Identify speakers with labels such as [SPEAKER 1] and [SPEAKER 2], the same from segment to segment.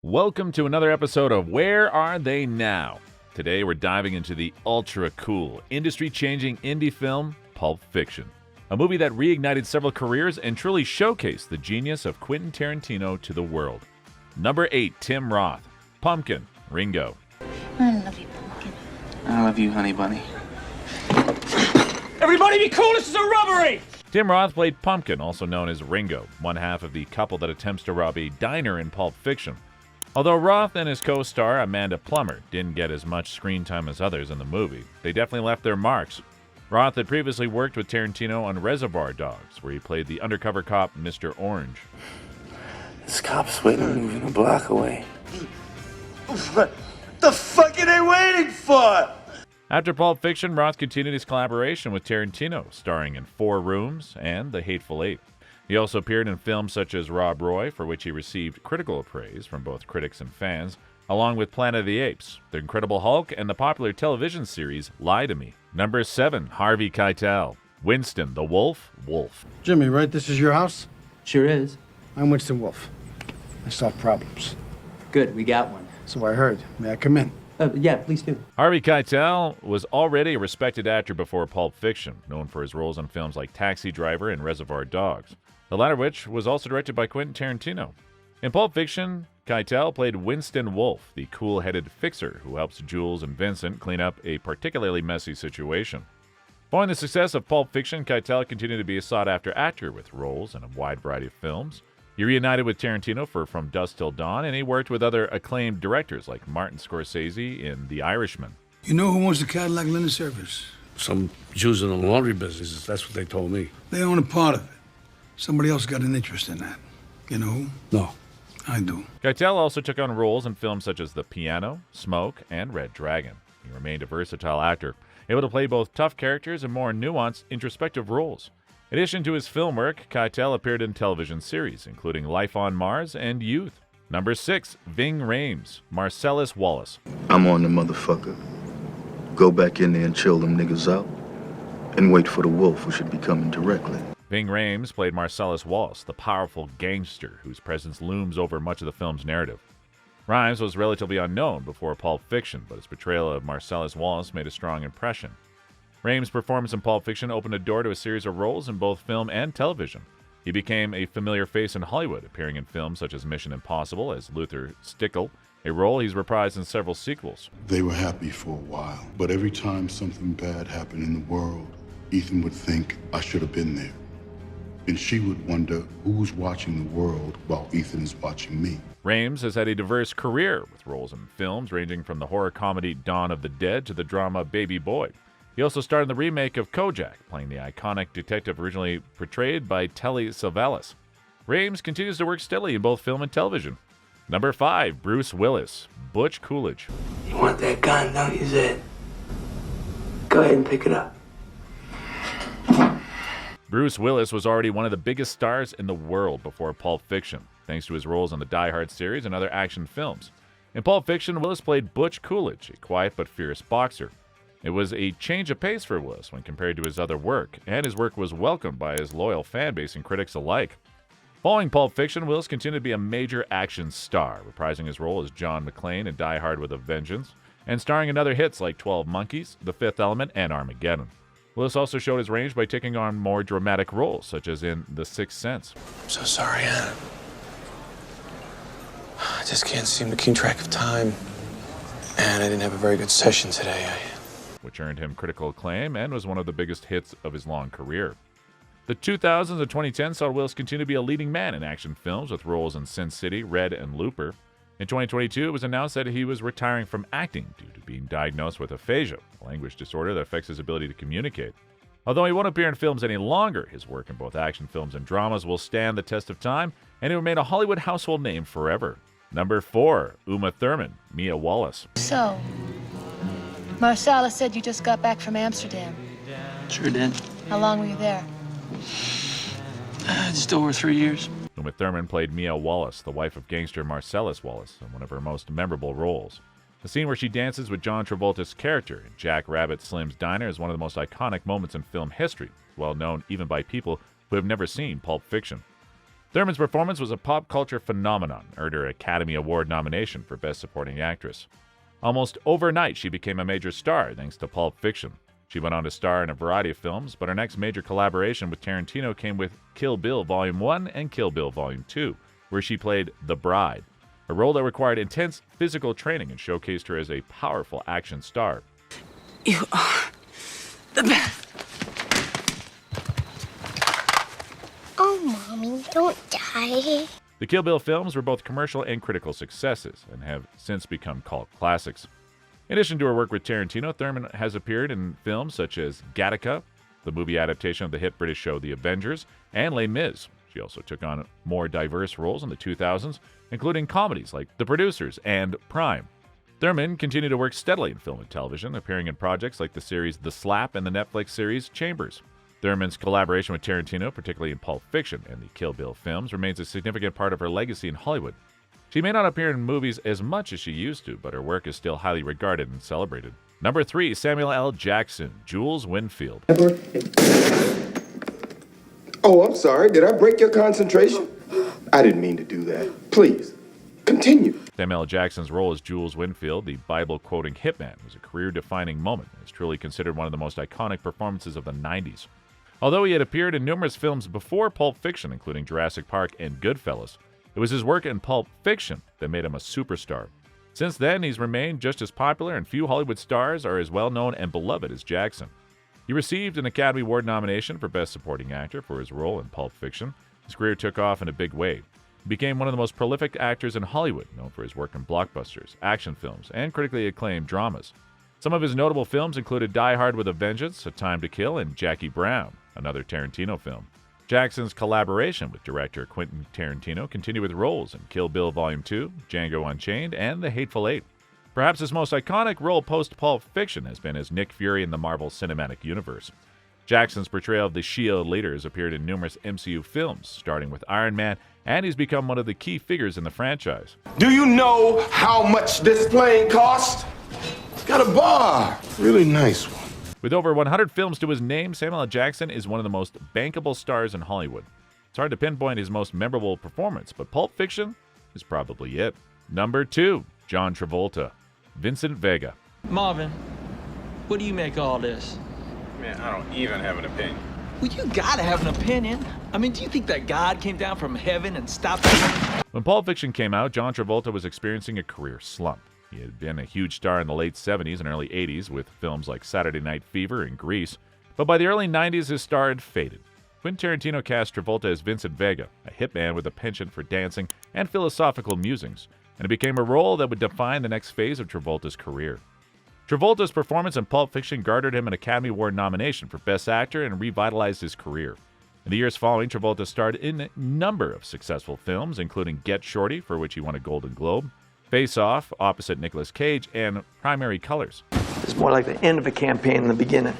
[SPEAKER 1] Welcome to another episode of Where Are They Now? Today we're diving into the ultra-cool, industry-changing indie film, Pulp Fiction. A movie that reignited several careers and truly showcased the genius of Quentin Tarantino to the world. Number 8, Tim Roth, Pumpkin, Ringo.
[SPEAKER 2] I love you, Pumpkin.
[SPEAKER 3] I love you, honey bunny.
[SPEAKER 4] Everybody be cool, this is a robbery!
[SPEAKER 1] Tim Roth played Pumpkin, also known as Ringo, one half of the couple that attempts to rob a diner in Pulp Fiction. Although Roth and his co-star Amanda Plummer didn't get as much screen time as others in the movie, they definitely left their marks. Roth had previously worked with Tarantino on Reservoir Dogs, where he played the undercover cop Mr. Orange.
[SPEAKER 3] This cop's waiting moving a block away.
[SPEAKER 4] What the fuck are they waiting for?
[SPEAKER 1] After Pulp Fiction, Roth continued his collaboration with Tarantino, starring in 4 Rooms and The Hateful Eight. He also appeared in films such as Rob Roy, for which he received critical praise from both critics and fans, along with Planet of the Apes, The Incredible Hulk, and the popular television series Lie to Me. Number 7, Harvey Keitel, Winston the Wolf.
[SPEAKER 5] Jimmy, right? This is your house?
[SPEAKER 6] Sure is.
[SPEAKER 5] I'm Winston Wolf. I solve problems.
[SPEAKER 6] Good, we got one.
[SPEAKER 5] So I heard. May I come in?
[SPEAKER 6] Yeah, please do.
[SPEAKER 1] Harvey Keitel was already a respected actor before Pulp Fiction, known for his roles in films like Taxi Driver and Reservoir Dogs, the latter of which was also directed by Quentin Tarantino. In Pulp Fiction, Keitel played Winston Wolf, the cool-headed fixer who helps Jules and Vincent clean up a particularly messy situation. Following the success of Pulp Fiction, Keitel continued to be a sought-after actor with roles in a wide variety of films. He reunited with Tarantino for From Dusk Till Dawn, and he worked with other acclaimed directors like Martin Scorsese in The Irishman.
[SPEAKER 7] You know who owns the Cadillac linen service?
[SPEAKER 8] Some Jews in the laundry business, that's what they told me.
[SPEAKER 7] They own a part of it. Somebody else got an interest in that. You know who?
[SPEAKER 8] No.
[SPEAKER 7] I do.
[SPEAKER 1] Keitel also took on roles in films such as The Piano, Smoke, and Red Dragon. He remained a versatile actor, able to play both tough characters and more nuanced, introspective roles. In addition to his film work, Keitel appeared in television series, including Life on Mars and Youth. Number 6, Ving Rhames, Marcellus Wallace.
[SPEAKER 9] I'm on the motherfucker. Go back in there and chill them niggas out, and wait for the wolf who should be coming directly.
[SPEAKER 1] Ving Rhames played Marcellus Wallace, the powerful gangster whose presence looms over much of the film's narrative. Rhames was relatively unknown before Pulp Fiction, but his portrayal of Marcellus Wallace made a strong impression. Rhames' performance in Pulp Fiction opened a door to a series of roles in both film and television. He became a familiar face in Hollywood, appearing in films such as Mission Impossible as Luther Stickle, a role he's reprised in several sequels.
[SPEAKER 10] They were happy for a while, but every time something bad happened in the world, Ethan would think, I should have been there. And she would wonder who's watching the world while Ethan is watching me.
[SPEAKER 1] Rhames has had a diverse career, with roles in films ranging from the horror comedy Dawn of the Dead to the drama Baby Boy. He also starred in the remake of Kojak, playing the iconic detective originally portrayed by Telly Savalas. Rhames continues to work steadily in both film and television. Number 5, Bruce Willis, Butch Coolidge.
[SPEAKER 3] You want that gun, don't you, Zed? Go ahead and pick it up.
[SPEAKER 1] Bruce Willis was already one of the biggest stars in the world before Pulp Fiction, thanks to his roles in the Die Hard series and other action films. In Pulp Fiction, Willis played Butch Coolidge, a quiet but fierce boxer. It was a change of pace for Willis when compared to his other work, and his work was welcomed by his loyal fan base and critics alike. Following Pulp Fiction, Willis continued to be a major action star, reprising his role as John McClane in Die Hard with a Vengeance, and starring in other hits like 12 Monkeys, The Fifth Element, and Armageddon. Willis also showed his range by taking on more dramatic roles, such as in The Sixth Sense.
[SPEAKER 3] I'm so sorry, Anna. I just can't seem to keep track of time. And I didn't have a very good session today.
[SPEAKER 1] Which earned him critical acclaim and was one of the biggest hits of his long career. The 2000s and 2010s saw Willis continue to be a leading man in action films with roles in Sin City, Red, and Looper. In 2022, it was announced that he was retiring from acting due to being diagnosed with aphasia, a language disorder that affects his ability to communicate. Although he won't appear in films any longer, his work in both action films and dramas will stand the test of time, and he will remain a Hollywood household name forever. Number 4, Uma Thurman, Mia Wallace.
[SPEAKER 2] So, Marcella said you just got back from Amsterdam.
[SPEAKER 3] Sure did.
[SPEAKER 2] How long were you there?
[SPEAKER 3] Just over 3 years.
[SPEAKER 1] Uma Thurman played Mia Wallace, the wife of gangster Marcellus Wallace, in one of her most memorable roles. The scene where she dances with John Travolta's character in Jack Rabbit Slim's Diner is one of the most iconic moments in film history, well known even by people who have never seen Pulp Fiction. Thurman's performance was a pop culture phenomenon, earned her Academy Award nomination for Best Supporting Actress. Almost overnight, she became a major star thanks to Pulp Fiction. She went on to star in a variety of films, but her next major collaboration with Tarantino came with Kill Bill Volume 1 and Kill Bill Volume 2, where she played the bride, a role that required intense physical training and showcased her as a powerful action star.
[SPEAKER 11] You are the best.
[SPEAKER 12] Oh, Mommy, don't die.
[SPEAKER 1] The Kill Bill films were both commercial and critical successes and have since become cult classics. In addition to her work with Tarantino, Thurman has appeared in films such as Gattaca, the movie adaptation of the hit British show The Avengers, and Les Mis. She also took on more diverse roles in the 2000s, including comedies like The Producers and Prime. Thurman continued to work steadily in film and television, appearing in projects like the series The Slap and the Netflix series Chambers. Thurman's collaboration with Tarantino, particularly in Pulp Fiction and the Kill Bill films, remains a significant part of her legacy in Hollywood. She may not appear in movies as much as she used to, but her work is still highly regarded and celebrated. Number 3, Samuel L. Jackson, Jules Winfield.
[SPEAKER 13] Oh, I'm sorry. Did I break your concentration? I didn't mean to do that. Please, continue.
[SPEAKER 1] Samuel L. Jackson's role as Jules Winfield, the Bible-quoting hitman, was a career-defining moment and is truly considered one of the most iconic performances of the 90s. Although he had appeared in numerous films before Pulp Fiction, including Jurassic Park and Goodfellas, it was his work in Pulp Fiction that made him a superstar. Since then, he's remained just as popular, and few Hollywood stars are as well-known and beloved as Jackson. He received an Academy Award nomination for Best Supporting Actor for his role in Pulp Fiction. His career took off in a big way. He became one of the most prolific actors in Hollywood, known for his work in blockbusters, action films, and critically acclaimed dramas. Some of his notable films included Die Hard with a Vengeance, A Time to Kill, and Jackie Brown, another Tarantino film. Jackson's collaboration with director Quentin Tarantino continued with roles in Kill Bill Volume 2, Django Unchained, and The Hateful Eight. Perhaps his most iconic role post-Pulp Fiction has been as Nick Fury in the Marvel Cinematic Universe. Jackson's portrayal of the S.H.I.E.L.D. leader has appeared in numerous MCU films, starting with Iron Man, and he's become one of the key figures in the franchise.
[SPEAKER 13] Do you know how much this plane cost? It's got a bar. Really nice one.
[SPEAKER 1] With over 100 films to his name, Samuel L. Jackson is one of the most bankable stars in Hollywood. It's hard to pinpoint his most memorable performance, but Pulp Fiction is probably it. Number 2, John Travolta, Vincent Vega.
[SPEAKER 14] Marvin, what do you make of all this?
[SPEAKER 15] Man, I don't even have an opinion.
[SPEAKER 14] Well, you gotta have an opinion. I mean, do you think that God came down from heaven and stopped him?
[SPEAKER 1] When Pulp Fiction came out, John Travolta was experiencing a career slump. He had been a huge star in the late 70s and early 80s with films like Saturday Night Fever and Grease, but by the early 90s his star had faded. Quentin Tarantino cast Travolta as Vincent Vega, a hitman with a penchant for dancing and philosophical musings, and it became a role that would define the next phase of Travolta's career. Travolta's performance in Pulp Fiction garnered him an Academy Award nomination for Best Actor and revitalized his career. In the years following, Travolta starred in a number of successful films, including Get Shorty, for which he won a Golden Globe, Face Off, opposite Nicolas Cage, and Primary Colors.
[SPEAKER 16] It's more like the end of a campaign than the beginning.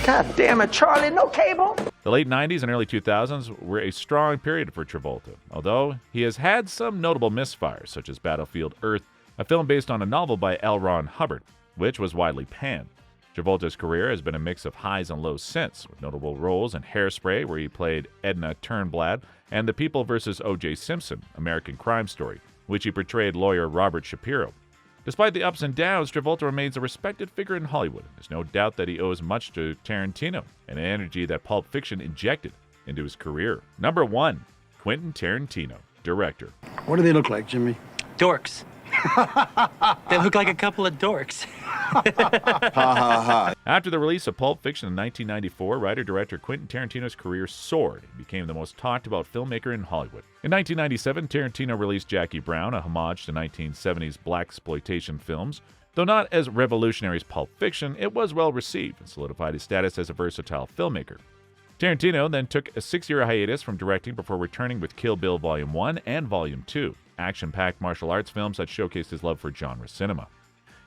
[SPEAKER 16] God damn it, Charlie, no cable!
[SPEAKER 1] The late 90s and early 2000s were a strong period for Travolta, although he has had some notable misfires, such as Battlefield Earth, a film based on a novel by L. Ron Hubbard, which was widely panned. Travolta's career has been a mix of highs and lows since, with notable roles in Hairspray, where he played Edna Turnblad, and The People vs. O.J. Simpson, American Crime Story, which he portrayed lawyer Robert Shapiro. Despite the ups and downs, Travolta remains a respected figure in Hollywood. There's no doubt that he owes much to Tarantino and the energy that Pulp Fiction injected into his career. Number 1, Quentin Tarantino, director.
[SPEAKER 5] What do they look like, Jimmy?
[SPEAKER 6] Dorks. They look like a couple of dorks.
[SPEAKER 1] After the release of Pulp Fiction in 1994, writer-director Quentin Tarantino's career soared and became the most talked-about filmmaker in Hollywood. In 1997, Tarantino released Jackie Brown, a homage to 1970s blaxploitation films. Though not as revolutionary as Pulp Fiction, it was well-received and solidified his status as a versatile filmmaker. Tarantino then took a 6-year hiatus from directing before returning with Kill Bill Volume 1 and Volume 2, action-packed martial arts films that showcased his love for genre cinema.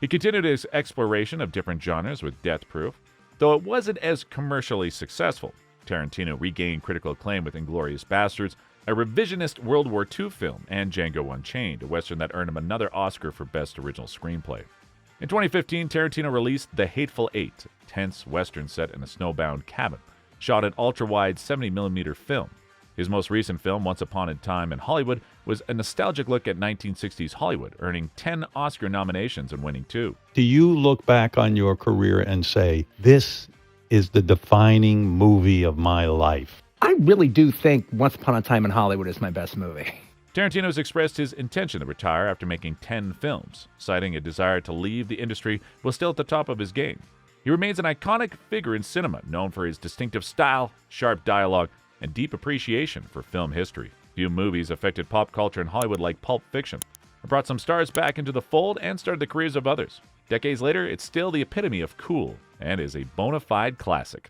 [SPEAKER 1] He continued his exploration of different genres with Death Proof, though it wasn't as commercially successful. Tarantino regained critical acclaim with Inglourious Basterds, a revisionist World War II film, and Django Unchained, a western that earned him another Oscar for Best Original Screenplay. In 2015, Tarantino released The Hateful Eight, a tense western set in a snowbound cabin, shot in ultra-wide 70mm film. His most recent film, Once Upon a Time in Hollywood, was a nostalgic look at 1960s Hollywood, earning 10 Oscar nominations and winning 2.
[SPEAKER 17] Do you look back on your career and say, this is the defining movie of my life?
[SPEAKER 18] I really do think Once Upon a Time in Hollywood is my best movie.
[SPEAKER 1] Tarantino has expressed his intention to retire after making 10 films, citing a desire to leave the industry while still at the top of his game. He remains an iconic figure in cinema, known for his distinctive style, sharp dialogue, and deep appreciation for film history. Few movies affected pop culture in Hollywood like Pulp Fiction. It brought some stars back into the fold and started the careers of others. Decades later, it's still the epitome of cool and is a bona fide classic.